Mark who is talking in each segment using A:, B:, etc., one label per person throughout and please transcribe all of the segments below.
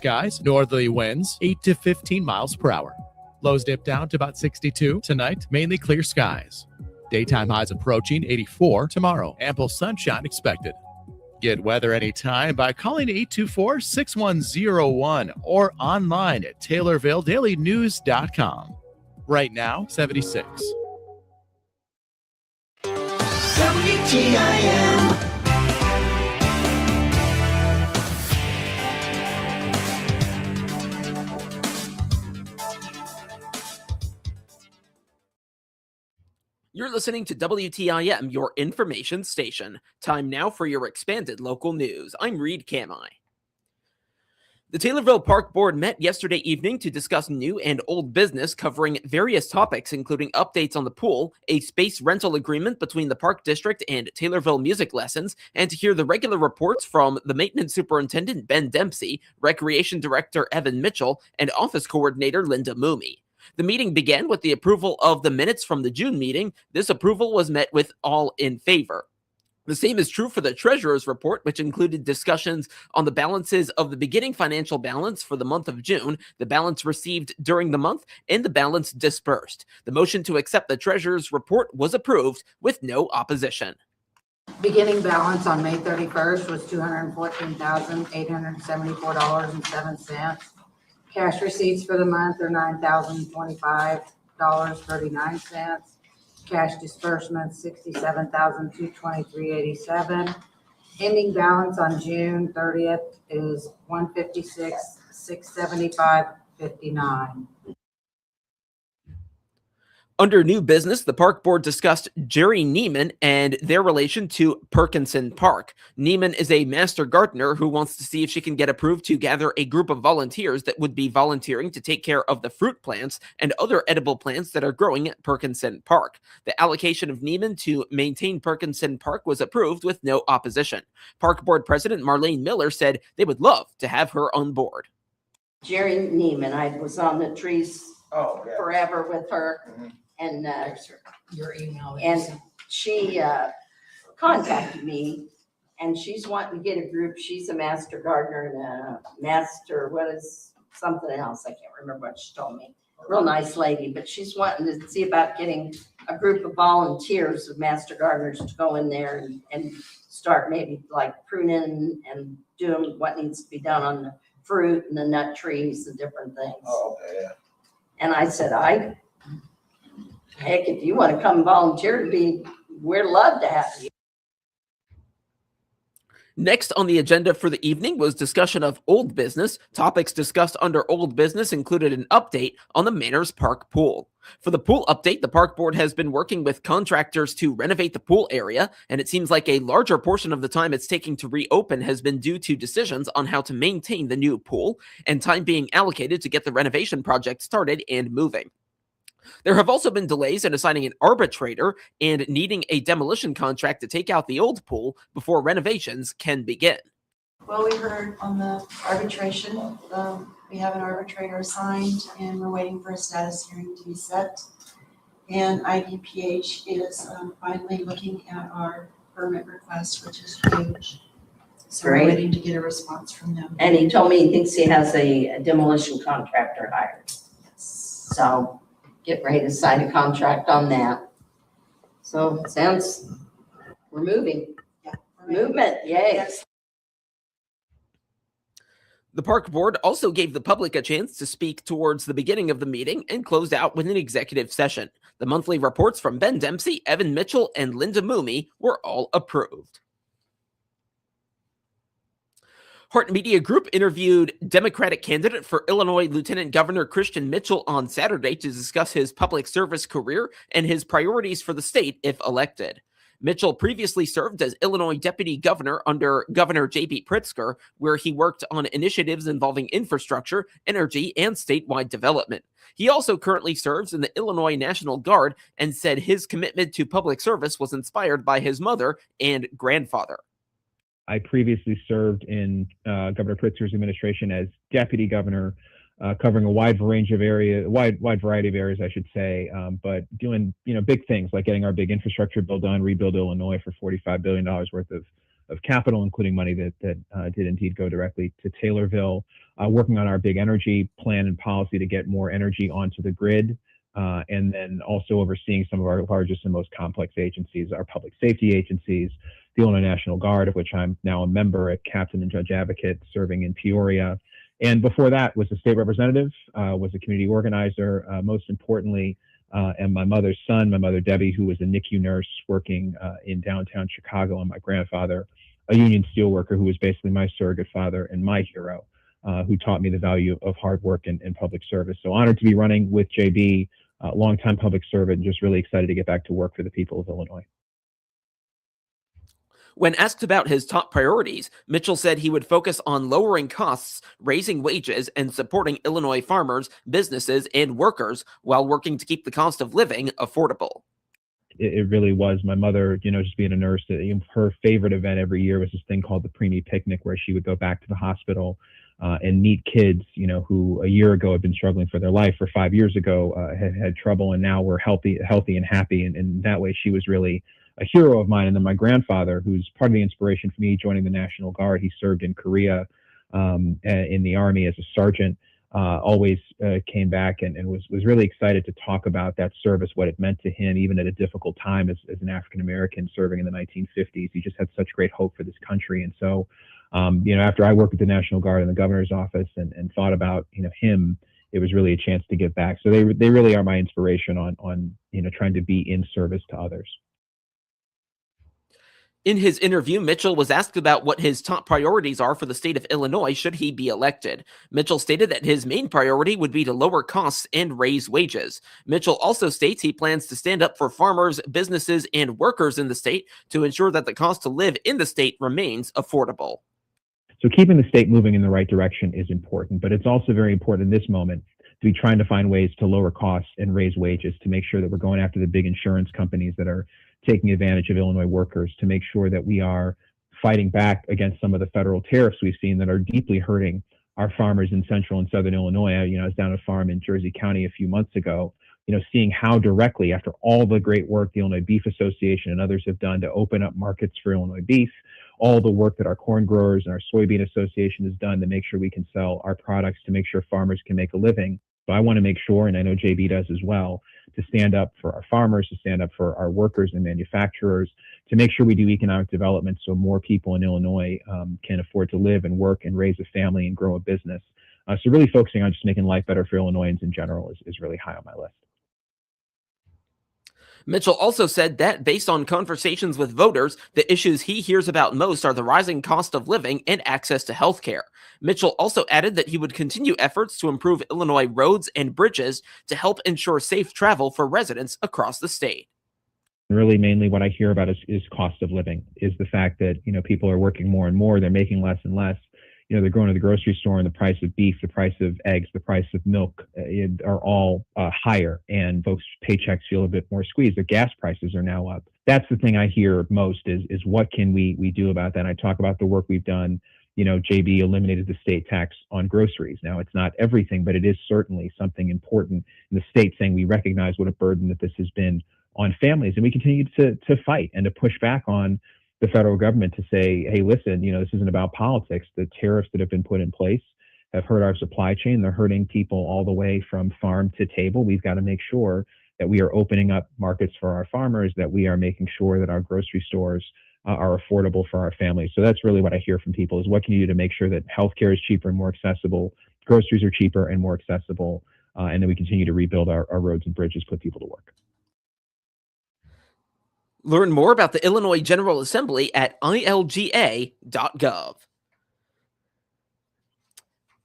A: skies, northerly winds 8 to 15 miles per hour. Lows dip down to about 62 tonight, mainly clear skies. Daytime highs approaching 84 tomorrow. Ample sunshine expected. Get weather anytime by calling 824-6101 or online at TaylorvilleDailyNews.com. Right now, 76.
B: WTIM.
C: You're listening to WTIM, your information station. Time now for your expanded local news. I'm Reed Kamai. The Taylorville Park Board met yesterday evening to discuss new and old business covering various topics, including updates on the pool, a space rental agreement between the Park District and Taylorville Music Lessons, and to hear the regular reports from the Maintenance Superintendent Ben Dempsey, Recreation Director Evan Mitchell, and Office Coordinator Linda Moomey. The meeting began with the approval of the minutes from the June meeting. This approval was met with all in favor. The same is true for the Treasurer's Report, which included discussions on the balances of the beginning financial balance for the month of June, the balance received during the month, and the balance dispersed. The motion to accept the Treasurer's Report was approved with no opposition.
D: Beginning balance on May 31st was $214,874.07. Cash receipts for the month are $9,025.39. Cash disbursements, $67,223.87. Ending balance on June 30th is $156,675.59.
C: Under new business, the park board discussed Jerry Neiman and their relation to Perkinson Park. Neiman is a master gardener who wants to see if she can get approved to gather a group of volunteers that would be volunteering to take care of the fruit plants and other edible plants that are growing at Perkinson Park. The allocation of Neiman to maintain Perkinson Park was approved with no opposition. Park board president Marlene Miller said they would love to have her on board.
E: Jerry Neiman, I was on the trees forever with her.
D: Mm-hmm.
E: And
D: Your email.
E: and she contacted me, and she's wanting to get a group. She's a master gardener and a master, what is something else? I can't remember what she told me. Real nice lady, but she's wanting to see about getting a group of volunteers of master gardeners to go in there and start maybe like pruning and doing what needs to be done on the fruit and the nut trees and different things.
F: Oh, okay, yeah.
E: And I said, heck, if you want to come volunteer we'd love to have you.
C: Next on the agenda for the evening was discussion of old business. Topics discussed under old business included an update on the Manors Park pool. For the pool update, the park board has been working with contractors to renovate the pool area, and it seems like a larger portion of the time it's taking to reopen has been due to decisions on how to maintain the new pool and time being allocated to get the renovation project started and moving. There have also been delays in assigning an arbitrator and needing a demolition contract to take out the old pool before renovations can begin.
G: Well, we heard on the arbitration, we have an arbitrator assigned and we're waiting for a status hearing to be set. And IDPH is finally looking at our permit request, which is huge. So
E: Great.
G: we're waiting to get a response from them.
E: And he told me he thinks he has a demolition contractor hired.
G: Yes.
E: So get ready to sign a contract on that. So it sounds, we're moving.
G: Yeah, we're ready.
E: Movement, yay.
G: Yes.
C: The park board also gave the public a chance to speak towards the beginning of the meeting and closed out with an executive session. The monthly reports from Ben Dempsey, Evan Mitchell, and Linda Moomey were all approved. Hart Media Group interviewed Democratic candidate for Illinois Lieutenant Governor Christian Mitchell on Saturday to discuss his public service career and his priorities for the state if elected. Mitchell previously served as Illinois Deputy Governor under Governor J.B. Pritzker, where he worked on initiatives involving infrastructure, energy, and statewide development. He also currently serves in the Illinois National Guard and said his commitment to public service was inspired by his mother and grandfather.
H: I previously served in Governor Pritzker's administration as deputy governor, covering a wide variety of areas, I should say, but doing big things like getting our big infrastructure bill done, Rebuild Illinois for $45 billion worth of of capital, including money that did indeed go directly to Taylorville, working on our big energy plan and policy to get more energy onto the grid, and then also overseeing some of our largest and most complex agencies, our public safety agencies, the Illinois National Guard, of which I'm now a member, a captain and judge advocate serving in Peoria. And before that was a state representative, was a community organizer, most importantly, and my mother's son, my mother Debbie, who was a NICU nurse working in downtown Chicago, and my grandfather, a union steelworker who was basically my surrogate father and my hero, who taught me the value of hard work and public service. So honored to be running with JB, longtime public servant, and just really excited to get back to work for the people of Illinois.
C: When asked about his top priorities, Mitchell said he would focus on lowering costs, raising wages, and supporting Illinois farmers, businesses, and workers while working to keep the cost of living affordable.
H: It really was. My mother, just being a nurse, her favorite event every year was this thing called the Preemie Picnic, where she would go back to the hospital and meet kids, who a year ago had been struggling for their life, or 5 years ago had trouble, and now were healthy and happy. And that way she was really a hero of mine. And then my grandfather, who's part of the inspiration for me joining the National Guard, he served in Korea in the Army as a sergeant, always came back and was really excited to talk about that service, what it meant to him, even at a difficult time as an African-American serving in the 1950s. He just had such great hope for this country. And so, after I worked at the National Guard in the governor's office and thought about, him, it was really a chance to give back. So they really are my inspiration on trying to be in service to others.
C: In his interview, Mitchell was asked about what his top priorities are for the state of Illinois should he be elected. Mitchell stated that his main priority would be to lower costs and raise wages. Mitchell also states he plans to stand up for farmers, businesses, and workers in the state to ensure that the cost to live in the state remains affordable.
H: So keeping the state moving in the right direction is important, but it's also very important in this moment to be trying to find ways to lower costs and raise wages, to make sure that we're going after the big insurance companies that are taking advantage of Illinois workers, to make sure that we are fighting back against some of the federal tariffs we've seen that are deeply hurting our farmers in central and southern Illinois. I was down at a farm in Jersey County a few months ago, seeing how directly, after all the great work the Illinois Beef Association and others have done to open up markets for Illinois beef, all the work that our corn growers and our soybean association has done to make sure we can sell our products, to make sure farmers can make a living. So I want to make sure, and I know JB does as well, to stand up for our farmers, to stand up for our workers and manufacturers, to make sure we do economic development so more people in Illinois can afford to live and work and raise a family and grow a business. So really focusing on just making life better for Illinoisans in general is really high on my list.
C: Mitchell also said that, based on conversations with voters, the issues he hears about most are the rising cost of living and access to health care. Mitchell also added that he would continue efforts to improve Illinois roads and bridges to help ensure safe travel for residents across the state.
H: Really, mainly what I hear about is cost of living, is the fact that, people are working more and more, they're making less and less. They're going to the grocery store, and the price of beef, the price of eggs, the price of milk are all higher, and folks' paychecks feel a bit more squeezed. The gas prices are now up. That's the thing I hear most is what can we do about that? And I talk about the work we've done. JB eliminated the state tax on groceries. Now, it's not everything, but it is certainly something important in the state, saying we recognize what a burden that this has been on families, and we continue to fight and to push back on the federal government to say, hey, listen, this isn't about politics. The tariffs that have been put in place have hurt our supply chain. They're hurting people all the way from farm to table. We've got to make sure that we are opening up markets for our farmers, that we are making sure that our grocery stores are affordable for our families. So that's really what I hear from people, is what can you do to make sure that healthcare is cheaper and more accessible, groceries are cheaper and more accessible, and then we continue to rebuild our roads and bridges, put people to work.
C: Learn more about the Illinois General Assembly at ilga.gov.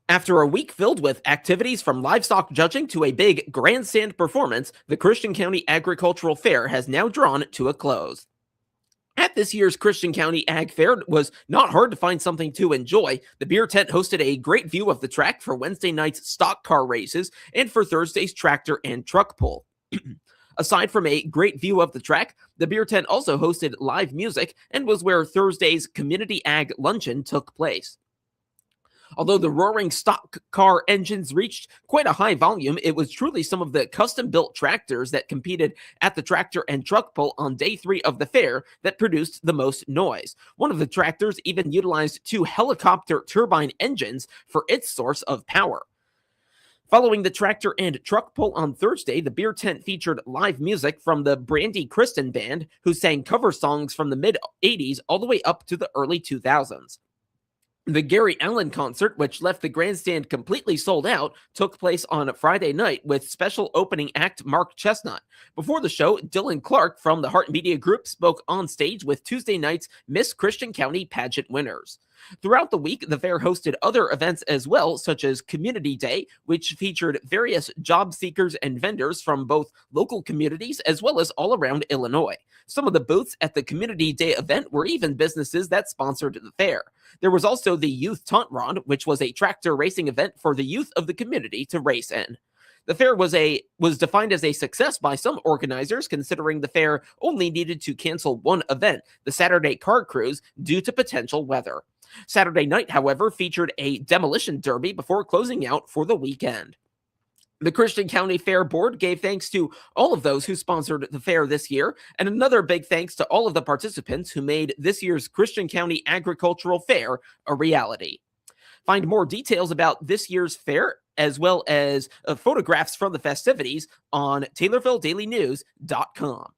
C: After a week filled with activities from livestock judging to a big grandstand performance, the Christian County Agricultural Fair has now drawn to a close. At this year's Christian County Ag Fair, it was not hard to find something to enjoy. The beer tent hosted a great view of the track for Wednesday night's stock car races and for Thursday's tractor and truck pull. Aside from a great view of the track, the beer tent also hosted live music and was where Thursday's Community Ag Luncheon took place. Although the roaring stock car engines reached quite a high volume, it was truly some of the custom-built tractors that competed at the tractor and truck pull on day 3 of the fair that produced the most noise. One of the tractors even utilized 2 helicopter turbine engines for its source of power. Following the tractor and truck pull on Thursday, the beer tent featured live music from the Brandy Kristen Band, who sang cover songs from the mid-'80s all the way up to the early 2000s. The Gary Allan concert, which left the grandstand completely sold out, took place on Friday night with special opening act Mark Chestnut. Before the show, Dylan Clark from the Heart Media Group spoke on stage with Tuesday night's Miss Christian County pageant winners. Throughout the week, the fair hosted other events as well, such as Community Day, which featured various job seekers and vendors from both local communities as well as all around Illinois. Some of the booths at the Community Day event were even businesses that sponsored the fair. There was also the Youth Taunt Run, which was a tractor racing event for the youth of the community to race in. The fair was defined as a success by some organizers, considering the fair only needed to cancel one event, the Saturday Car Cruise, due to potential weather. Saturday night, however, featured a demolition derby before closing out for the weekend. The Christian County Fair Board gave thanks to all of those who sponsored the fair this year, and another big thanks to all of the participants who made this year's Christian County Agricultural Fair a reality. Find more details about this year's fair, as well as photographs from the festivities, on TaylorvilleDailyNews.com.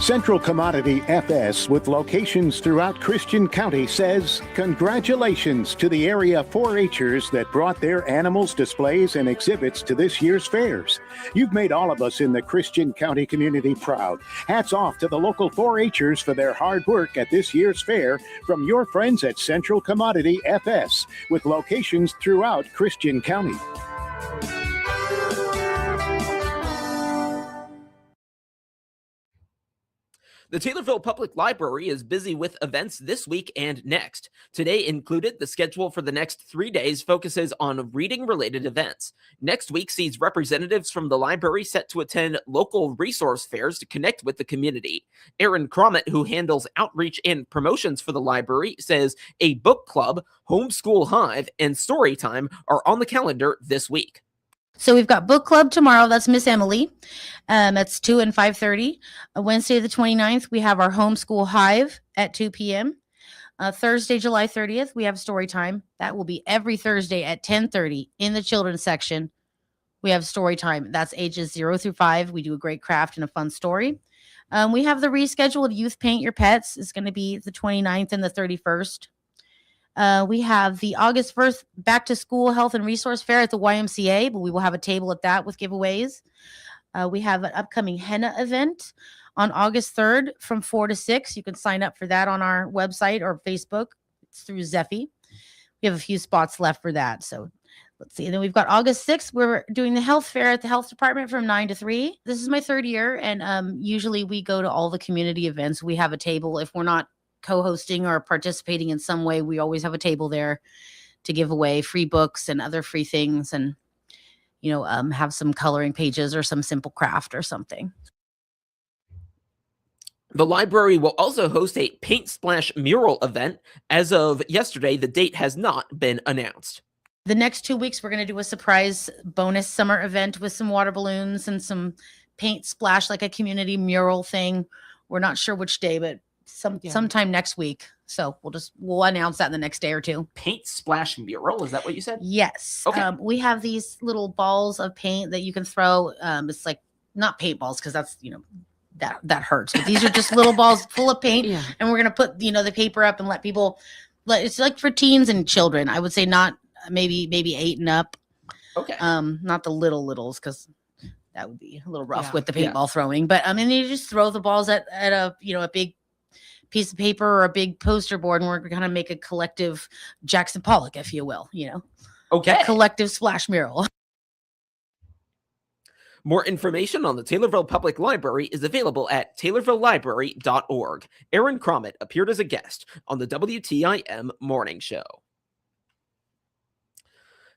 B: Central Commodity FS, with locations throughout Christian County, says congratulations to the area 4-H'ers that brought their animals, displays, and exhibits to this year's fairs. You've made all of us in the Christian County community proud. Hats off to the local 4-H'ers for their hard work at this year's fair from your friends at Central Commodity FS, with locations throughout Christian County.
C: The Taylorville Public Library is busy with events this week and next. Today included, the schedule for the next 3 days focuses on reading-related events. Next week sees representatives from the library set to attend local resource fairs to connect with the community. Aaron Cromit, who handles outreach and promotions for the library, says a book club, homeschool hive, and story time are on the calendar this week.
F: So we've got book club tomorrow. That's Miss Emily. That's 2 and 5:30. Wednesday the 29th, we have our homeschool hive at 2 p.m. Thursday, July 30th, we have story time. That will be every Thursday at 10:30 in the children's section. We have story time. That's ages 0 through 5. We do a great craft and a fun story. We have the rescheduled Youth Paint Your Pets. It's going to be the 29th and the 31st. We have the August 1st back to school health and resource fair at the YMCA, but we will have a table at that with giveaways. We have an upcoming henna event on August 3rd from 4 to 6. You can sign up for that on our website or Facebook. It's through Zeffy. We have a few spots left for that. So let's see. And then we've got August 6th. We're doing the health fair at the health department from 9 to 3. This is my 3rd year. And usually we go to all the community events. We have a table. If we're not co-hosting or participating in some way, we always have a table there to give away free books and other free things, and have some coloring pages or some simple craft or something.
C: The library will also host a paint splash mural event. As of yesterday, the date has not been announced.
F: The next 2 weeks, we're going to do a surprise bonus summer event with some water balloons and some paint splash, like a community mural thing. We're not sure which day, but sometime next week. So we'll announce that in the next day or two.
C: Paint splash mural, is that what you said?
F: Yes.
C: Okay.
F: We have these little balls of paint that you can throw. It's like not paintballs, because that's that hurts. But these are just little balls full of paint, and we're gonna put the paper up and let people. It's like for teens and children. I would say not maybe 8 and up.
C: Okay.
F: Not the littles, because that would be a little rough with the paintball throwing. But you just throw the balls at a a big piece of paper or a big poster board, and we're going to make a collective Jackson Pollock, if you will,
C: Okay.
F: a collective splash mural.
C: More information on the Taylorville Public Library is available at taylorvillelibrary.org. Aaron Cromit appeared as a guest on the WTIM Morning Show.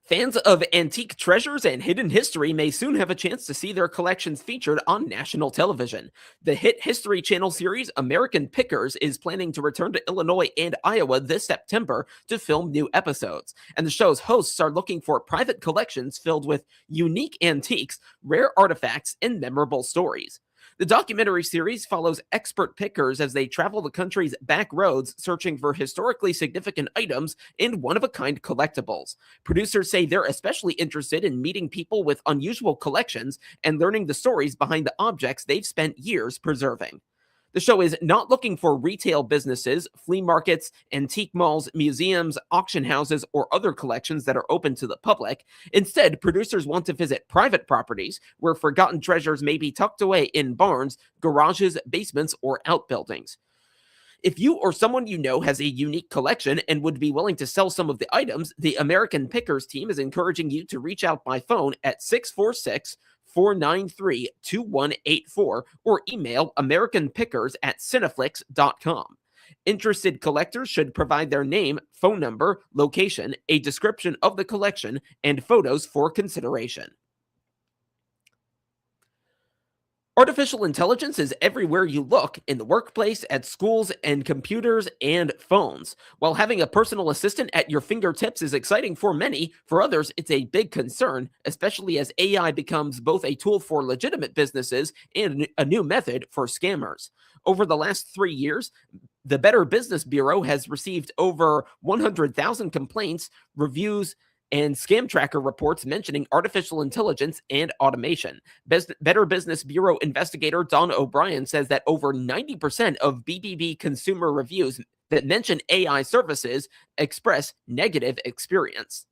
C: Fans of antique treasures and hidden history may soon have a chance to see their collections featured on national television. The hit History Channel series American Pickers is planning to return to Illinois and Iowa this September to film new episodes, and the show's hosts are looking for private collections filled with unique antiques, rare artifacts, and memorable stories. The documentary series follows expert pickers as they travel the country's back roads searching for historically significant items and one-of-a-kind collectibles. Producers say they're especially interested in meeting people with unusual collections and learning the stories behind the objects they've spent years preserving. The show is not looking for retail businesses, flea markets, antique malls, museums, auction houses, or other collections that are open to the public. Instead, producers want to visit private properties where forgotten treasures may be tucked away in barns, garages, basements, or outbuildings. If you or someone you know has a unique collection and would be willing to sell some of the items, the American Pickers team is encouraging you to reach out by phone at 646-493-2184 or email americanpickers@cineflix.com. Interested collectors should provide their name, phone number, location, a description of the collection, and photos for consideration. Artificial intelligence is everywhere you look, in the workplace, at schools, and computers and phones. While having a personal assistant at your fingertips is exciting for many, for others, it's a big concern, especially as AI becomes both a tool for legitimate businesses and a new method for scammers. Over the last 3 years, the Better Business Bureau has received over 100,000 complaints, reviews, and scam tracker reports mentioning artificial intelligence and automation. Better Business Bureau investigator Don O'Brien says that over 90% of BBB consumer reviews that mention AI services express negative experience.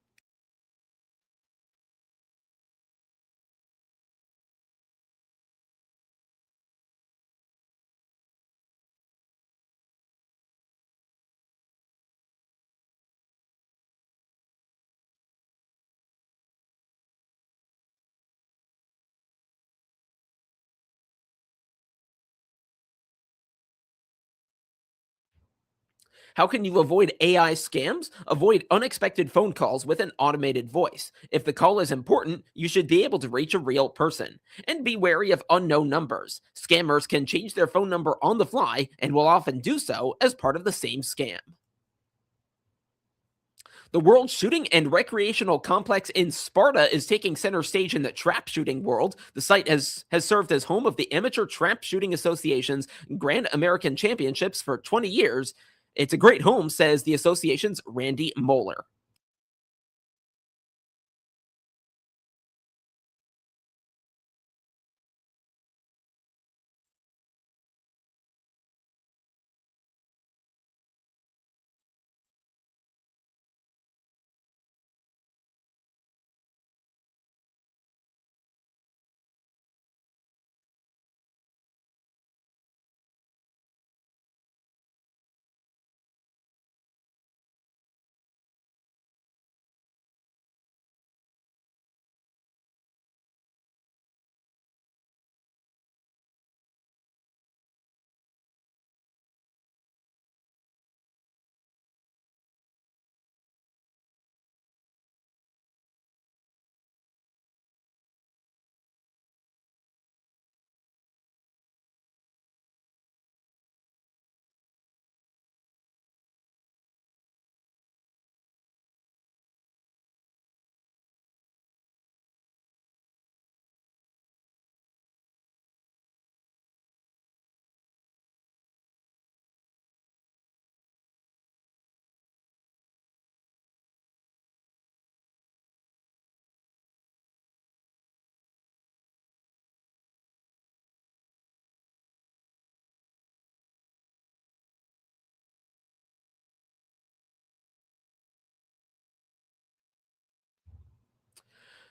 C: How can you avoid AI scams? Avoid unexpected phone calls with an automated voice. If the call is important, you should be able to reach a real person. And be wary of unknown numbers. Scammers can change their phone number on the fly and will often do so as part of the same scam. The World Shooting and Recreational Complex in Sparta is taking center stage in the trap shooting world. The site has served as home of the Amateur Trap Shooting Association's Grand American Championships for 20 years. It's a great home, says the association's Randy Moeller.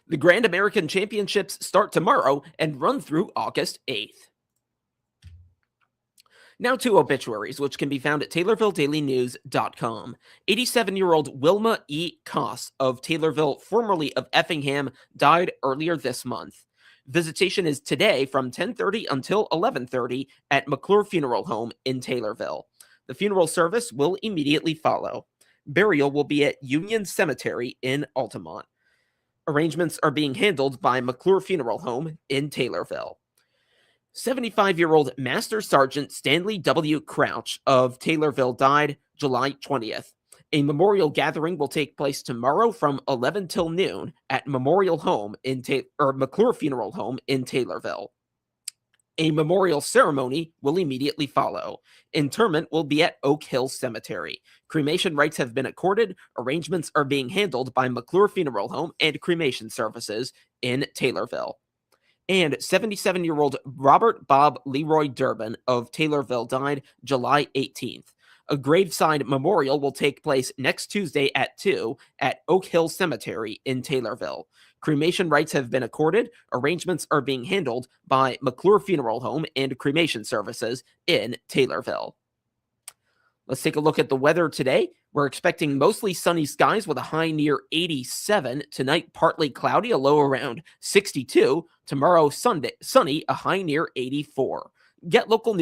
C: The Grand American Championships start tomorrow and run through August 8th. Now to obituaries, which can be found at TaylorvilleDailyNews.com. 87-year-old Wilma E. Koss of Taylorville, formerly of Effingham, died earlier this month. Visitation is today from 10:30 until 11:30 at McClure Funeral Home in Taylorville. The funeral service will immediately follow. Burial will be at Union Cemetery in Altamont. Arrangements are being handled by McClure Funeral Home in Taylorville. 75-year-old Master Sergeant Stanley W. Crouch of Taylorville died July 20th. A memorial gathering will take place tomorrow from 11 till noon at McClure Funeral Home in Taylorville. A memorial ceremony will immediately follow. Interment will be at Oak Hill Cemetery. Cremation rights have been accorded. Arrangements are being handled by McClure Funeral Home and Cremation Services in Taylorville. And 77-year-old Robert Bob Leroy Durbin of Taylorville died July 18th. A graveside memorial will take place next Tuesday at 2 at Oak Hill Cemetery in Taylorville. Cremation rights have been accorded. Arrangements are being handled by McClure Funeral Home and Cremation Services in Taylorville. Let's take a look at the weather today. We're expecting mostly sunny skies with a high near 87. Tonight, partly cloudy, a low around 62. Tomorrow, sunny, a high near 84. Get local news